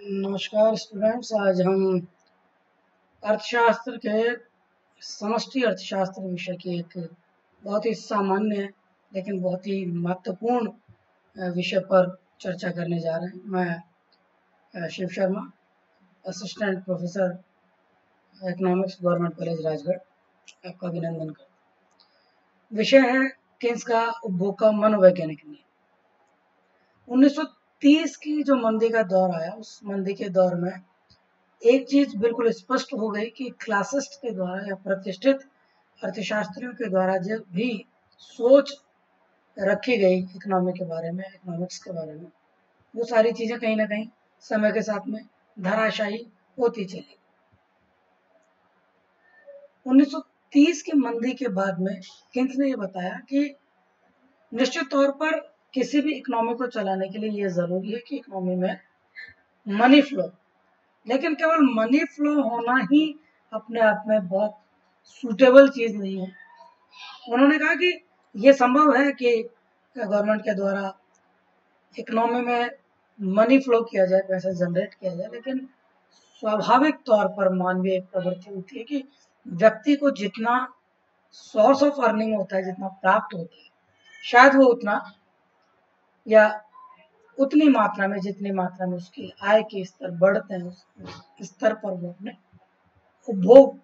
नमस्कार स्टूडेंट्स। आज हम अर्थशास्त्र के समष्टि अर्थशास्त्र विषय की एक बहुत ही सामान्य लेकिन बहुत ही महत्वपूर्ण विषय पर चर्चा करने जा रहे हैं। मैं Shiv Sharma, assistant professor economics, government college Rajgarh, आपका अभिनंदन करता हूँ। विषय है केन्स का उपभोग का मनोवैज्ञानिक नियम। 1930 की जो मंदी का दौर आया, उस मंदी के दौर में एक चीज बिल्कुल स्पष्ट हो गई कि क्लासिस्ट के द्वारा या प्रतिष्ठित अर्थशास्त्रियों के द्वारा जब भी सोच रखी गई इकोनॉमी के बारे में, इकोनॉमिक्स के बारे में, वो सारी चीजें कहीं ना कहीं समय के साथ में धराशायी होती चली। 1930 की मंदी के बाद में केन्स ने ये बताया कि निश्चित तौर पर किसी भी इकोनॉमी को चलाने के लिए ये जरूरी है कि इकोनॉमी में मनी फ्लो, लेकिन केवल मनी फ्लो होना ही अपने आप में बहुत सूटेबल चीज नहीं है। उन्होंने कहा कि ये संभव है कि गवर्नमेंट के द्वारा इकोनॉमी में मनी फ्लो किया जाए, पैसा जनरेट किया जाए, लेकिन स्वाभाविक तौर पर मानवीय एक प्रवृत्ति होती है कि व्यक्ति को जितना सोर्स ऑफ अर्निंग होता है, जितना प्राप्त होता है, शायद वो उतना या उतनी मात्रा में, जितनी मात्रा में उसकी आय के स्तर बढ़ते हैं, उस स्तर पर वो अपने उपभोग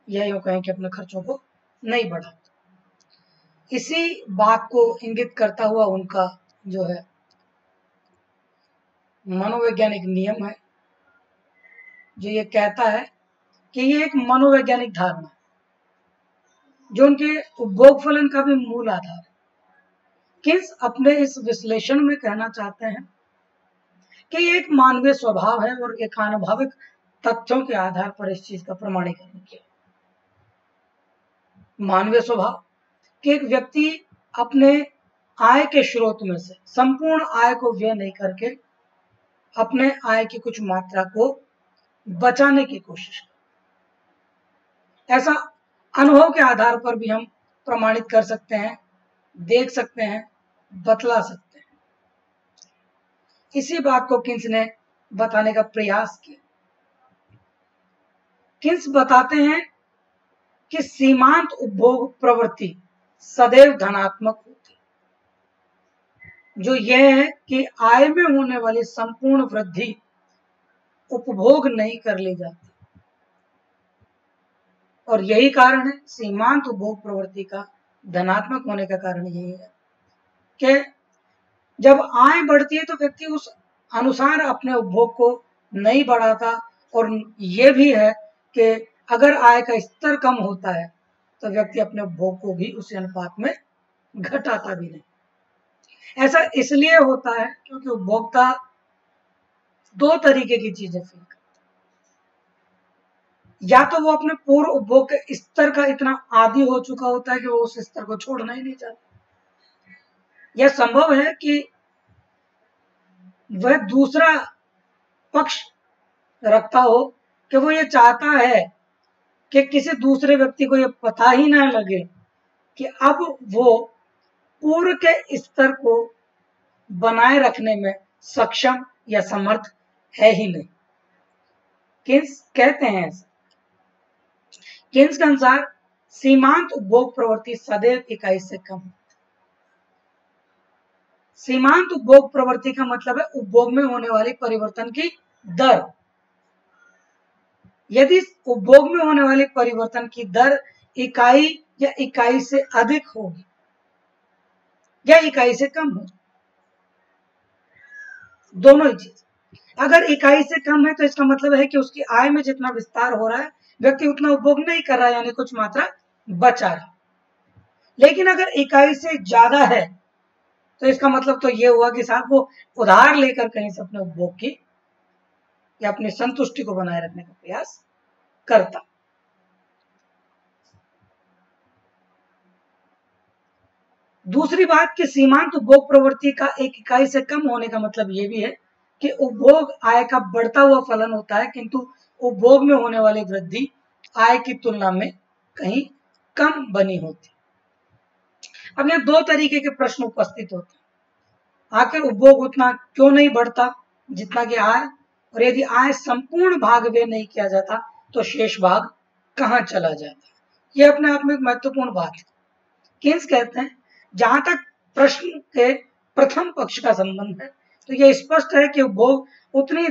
या यूं कहें कि अपने खर्चों को नहीं बढ़ाते। इसी बात को इंगित करता हुआ उनका जो है मनोवैज्ञानिक नियम है, जो ये कहता है कि ये एक मनोवैज्ञानिक धारणा है, जो उनके उपभोग फलन का भी मूल आधार है। केन्स अपने इस विश्लेषण में कहना चाहते हैं कि ये एक मानवीय स्वभाव है और एक आनुभविक तथ्यों के आधार पर इस चीज का प्रमाणीकरण किया। मानवीय स्वभाव कि एक व्यक्ति अपने आय के स्रोत में से संपूर्ण आय को व्यय नहीं करके अपने आय की कुछ मात्रा को बचाने की कोशिश करे। ऐसा अनुभव के आधार पर भी हम प्रमाणित कर सकते हैं, देख सकते हैं, बतला सकते हैं। इसी बात को केन्स ने बताने का प्रयास किया। केन्स बताते हैं कि सीमांत उपभोग प्रवृत्ति सदैव धनात्मक होती है, जो यह है कि आय में होने वाली संपूर्ण वृद्धि उपभोग नहीं कर ली जाती, और यही कारण है, सीमांत उपभोग प्रवृत्ति का धनात्मक होने का कारण यही है कि जब आय बढ़ती है तो व्यक्ति उस अनुसार अपने उपभोग को नहीं बढ़ाता, और ये भी है कि अगर आय का स्तर कम होता है तो व्यक्ति अपने उपभोग को भी उसी अनुपात में घटाता भी नहीं। ऐसा इसलिए होता है क्योंकि उपभोक्ता दो तरीके की चीजें फील करता है। या तो वो अपने पूर्व उपभोग के स्तर का इतना आदी हो चुका होता है कि वो उस स्तर को छोड़ना ही नहीं चाहता, यह संभव है कि वह दूसरा पक्ष रखता हो कि वो ये चाहता है कि किसी दूसरे व्यक्ति को ये पता ही ना लगे कि अब वो पूर्व के स्तर को बनाए रखने में सक्षम या समर्थ है ही नहीं। केन्स कहते हैं ऐसा। केन्स के अनुसार सीमांत उपभोग प्रवृत्ति सदैव इकाई से कम। सीमांत उपभोग प्रवृत्ति का मतलब है उपभोग में होने वाली परिवर्तन की दर। यदि उपभोग में होने वाली परिवर्तन की दर इकाई या इकाई से अधिक होगी या इकाई से कम हो, दोनों ही चीज। अगर इकाई से कम है तो इसका मतलब है कि उसकी आय में जितना विस्तार हो रहा है, व्यक्ति उतना उपभोग नहीं कर रहा है, यानी कुछ मात्रा बचा है। लेकिन अगर इकाई से ज्यादा है तो इसका मतलब तो ये हुआ कि साहब वो उधार लेकर कहीं से अपने उपभोग की या अपनी संतुष्टि को बनाए रखने का प्रयास करता। दूसरी बात कि सीमांत उपभोग प्रवृत्ति का एक इकाई से कम होने का मतलब ये भी है कि उपभोग आय का बढ़ता हुआ फलन होता है, किंतु उपभोग में होने वाली वृद्धि आय की तुलना में कहीं कम बनी होती। अब यहाँ दो तरीके के प्रश्न उपस्थित होते हैं। आखिर उपभोग उतना क्यों नहीं बढ़ता जितना कि आय, और यदि आय संपूर्ण भाग व्यय नहीं किया जाता तो शेष भाग कहाँ चला जाता। यह अपने आप में एक महत्वपूर्ण बात है। किन्स कहते हैं जहां तक प्रश्न के प्रथम पक्ष का संबंध है तो यह स्पष्ट है कि उपभोग उतनी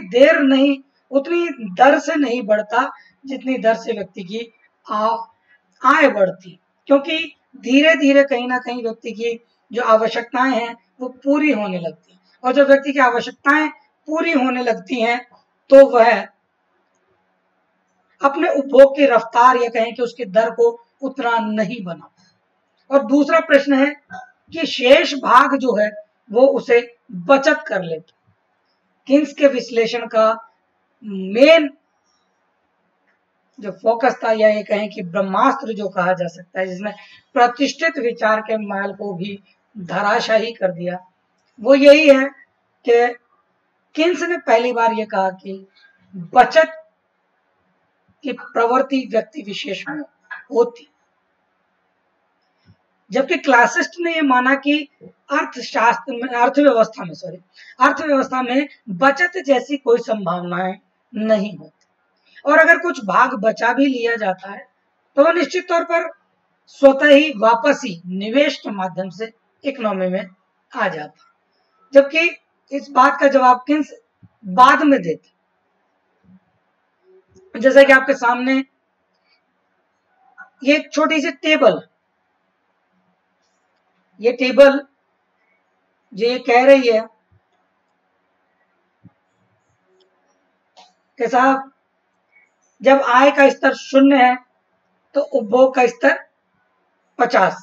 दर से नहीं बढ़ता जितनी दर से व्यक्ति की आय बढ़ती, क्योंकि धीरे धीरे कहीं ना कहीं व्यक्ति की जो आवश्यकताएं हैं वो पूरी होने लगती हैं, और जब व्यक्ति की आवश्यकताएं पूरी होने लगती हैं तो वह अपने उपभोग की रफ्तार या कहें कि उसकी दर को उतना नहीं बना। और दूसरा प्रश्न है कि शेष भाग जो है वो उसे बचत कर लेता। किन्स के विश्लेषण का मेन जो फोकस था, या ये कहें कि ब्रह्मास्त्र जो कहा जा सकता है, जिसने प्रतिष्ठित विचार के महल को भी धराशायी कर दिया, वो यही है कि किन्स ने पहली बार ये कहा कि बचत की प्रवृत्ति व्यक्ति विशेष में होती, जबकि क्लासिस्ट ने ये माना कि अर्थव्यवस्था में बचत जैसी कोई संभावनाएं नहीं होती, और अगर कुछ भाग बचा भी लिया जाता है तो वह निश्चित तौर पर स्वतः ही वापस ही निवेश के माध्यम से इकोनॉमी में आ जाता, जबकि इस बात का जवाब किन्स बाद में देते। जैसा कि आपके सामने ये एक छोटी सी टेबल, ये टेबल जो ये कह रही है कि साहब जब आय का स्तर 0 है तो उपभोग का स्तर 50।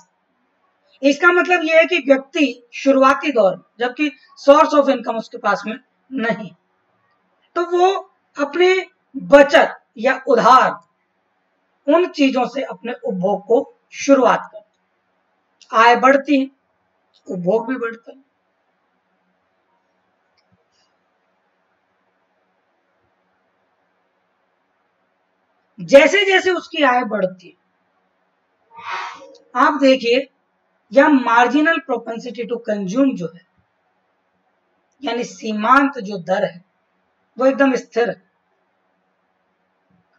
इसका मतलब यह है कि व्यक्ति शुरुआती दौर, जबकि सोर्स ऑफ इनकम उसके पास में नहीं, तो वो अपने बचत या उधार उन चीजों से अपने उपभोग को शुरुआत करता। आय बढ़ती, उपभोग भी बढ़ता है। जैसे जैसे उसकी आय बढ़ती है, आप देखिए यह मार्जिनल प्रोपेंसिटी टू कंज्यूम जो है, यानी सीमांत जो दर है वो एकदम स्थिर है,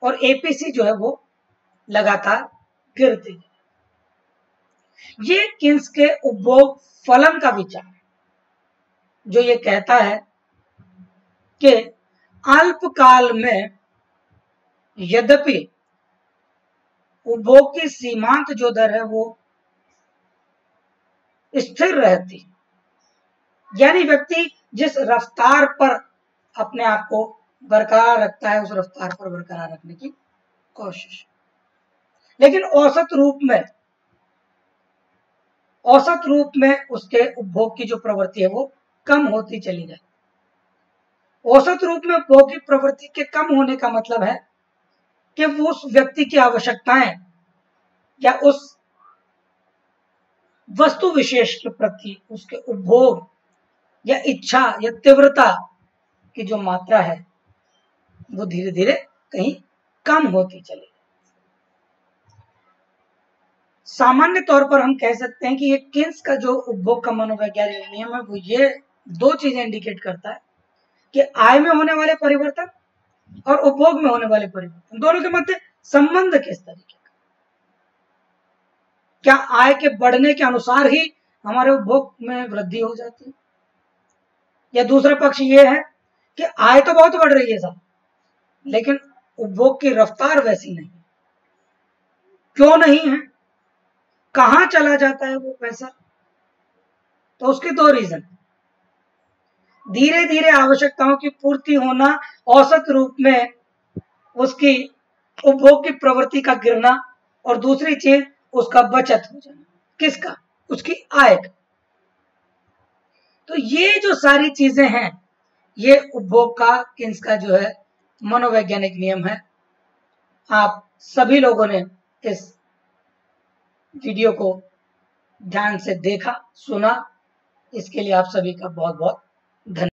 और एपीसी जो है वो लगातार गिरती है। ये किन्स के उपभोग फलन का विचार है, जो ये कहता है कि अल्पकाल में यद्यपि उपभोग की सीमांत जो दर है वो स्थिर रहती, यानी व्यक्ति जिस रफ्तार पर अपने आप को बरकरार रखता है उस रफ्तार पर बरकरार रखने की कोशिश, लेकिन औसत रूप में उसके उपभोग की जो प्रवृत्ति है वो कम होती चली जाए। औसत रूप में उपभोग की प्रवृत्ति के कम होने का मतलब है कि वो उस व्यक्ति की आवश्यकताएं या उस वस्तु विशेष के प्रति उसके उपभोग या इच्छा या तीव्रता की जो मात्रा है वो धीरे धीरे कहीं कम होती चली। सामान्य तौर पर हम कह सकते हैं कि ये किन्स का जो उपभोग का मनोवैज्ञानिक नियम है वो ये दो चीजें इंडिकेट करता है कि आय में होने वाले परिवर्तन और उपभोग में होने वाले परिवर्तन, दोनों के मध्य संबंध किस तरीके का। क्या आय के बढ़ने के अनुसार ही हमारे उपभोग में वृद्धि हो जाती है, या दूसरा पक्ष ये है कि आय तो बहुत बढ़ रही है साहब लेकिन उपभोग की रफ्तार वैसी नहीं। क्यों नहीं है, कहां चला जाता है वो पैसा, तो उसके दो रीजन, धीरे धीरे आवश्यकताओं की पूर्ति होना, औसत रूप में उसकी उपभोग की प्रवृत्ति का गिरना, और दूसरी चीज उसका बचत हो जाना, किसका, उसकी आय का। तो ये जो सारी चीजें हैं ये उपभोग का किन्स का जो है मनोवैज्ञानिक नियम है। आप सभी लोगों ने इस वीडियो को ध्यान से देखा, सुना, इसके लिए आप सभी का बहुत बहुत धन्यवाद।